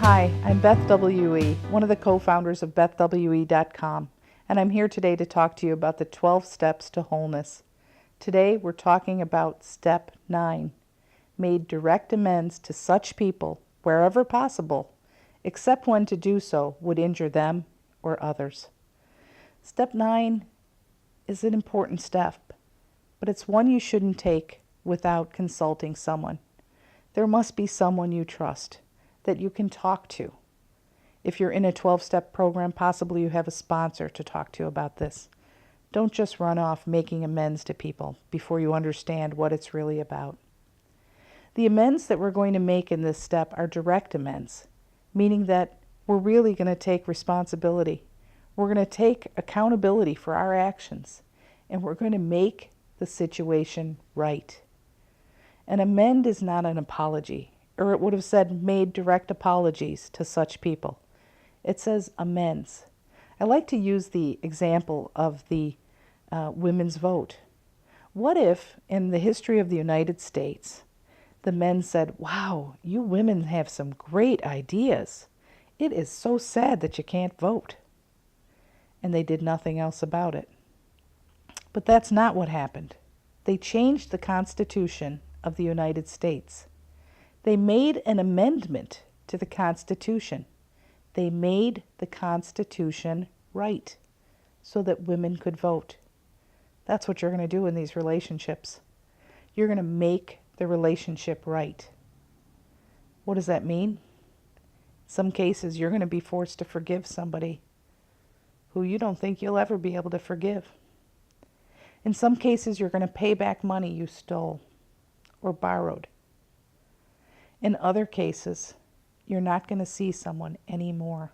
Hi, I'm Beth W.E., one of the co-founders of BethWE.com, and I'm here today to talk to you about the 12 steps to wholeness. Today we're talking about Step 9, made direct amends to such people wherever possible, except when to do so would injure them or others. Step 9 is an important step, but it's one you shouldn't take without consulting someone. There must be someone you trust that you can talk to. If you're in a 12-step program, possibly you have a sponsor to talk to about this. Don't just run off making amends to people before you understand what it's really about. The amends that we're going to make in this step are direct amends, meaning that we're really going to take responsibility. We're going to take accountability for our actions, and we're going to make the situation right. An amend is not an apology, or it would have said made direct apologies to such people. It says amends. I like to use the example of the women's vote. What if, in the history of the United States, the men said, "Wow, you women have some great ideas. It is so sad that you can't vote." And they did nothing else about it. But that's not what happened. They changed the Constitution of the United States. They made an amendment to the Constitution. They made the Constitution right so that women could vote. That's what you're going to do in these relationships. You're going to make the relationship right. What does that mean? In some cases, you're going to be forced to forgive somebody who you don't think you'll ever be able to forgive. In some cases, you're going to pay back money you stole or borrowed. In other cases, you're not going to see someone anymore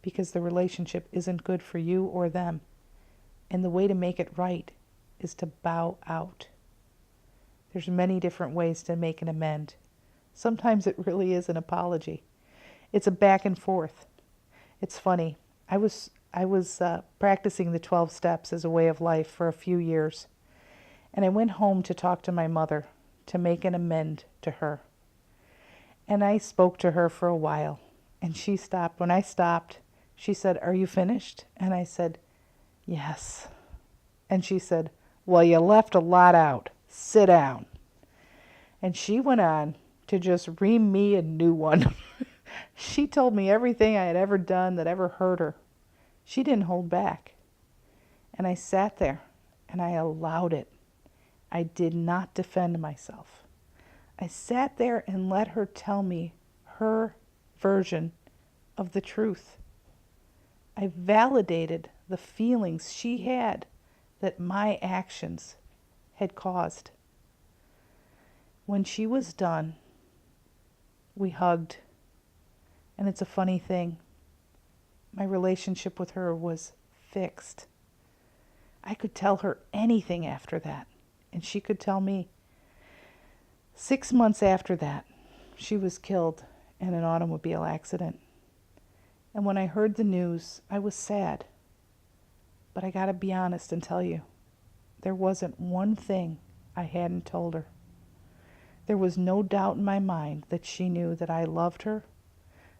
because the relationship isn't good for you or them. And the way to make it right is to bow out. There's many different ways to make an amend. Sometimes it really is an apology. It's a back and forth. It's funny. I was practicing the 12 steps as a way of life for a few years. And I went home to talk to my mother to make an amend to her. And I spoke to her for a while, and she stopped. When I stopped, she said, "Are you finished?" And I said, "Yes." And she said, "Well, you left a lot out. Sit down." And she went on to just ream me a new one. She told me everything I had ever done that ever hurt her. She didn't hold back. And I sat there, and I allowed it. I did not defend myself. I sat there and let her tell me her version of the truth. I validated the feelings she had that my actions had caused. When she was done, we hugged. And it's a funny thing. My relationship with her was fixed. I could tell her anything after that, and she could tell me. 6 months after that, she was killed in an automobile accident. And when I heard the news, I was sad. But I got to be honest and tell you, there wasn't one thing I hadn't told her. There was no doubt in my mind that she knew that I loved her,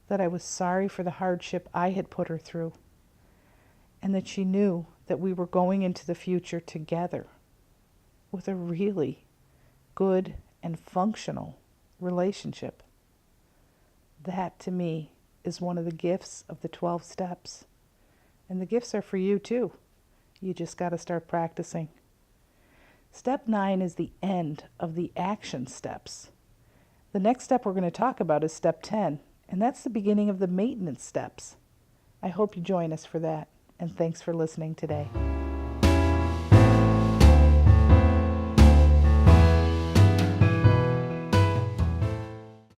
that I was sorry for the hardship I had put her through, and that she knew that we were going into the future together with a really good and functional relationship. That, to me, is one of the gifts of the 12 steps. And the gifts are for you, too. You just got to start practicing. Step 9 is the end of the action steps. The next step we're going to talk about is Step 10, and that's the beginning of the maintenance steps. I hope you join us for that, and thanks for listening today.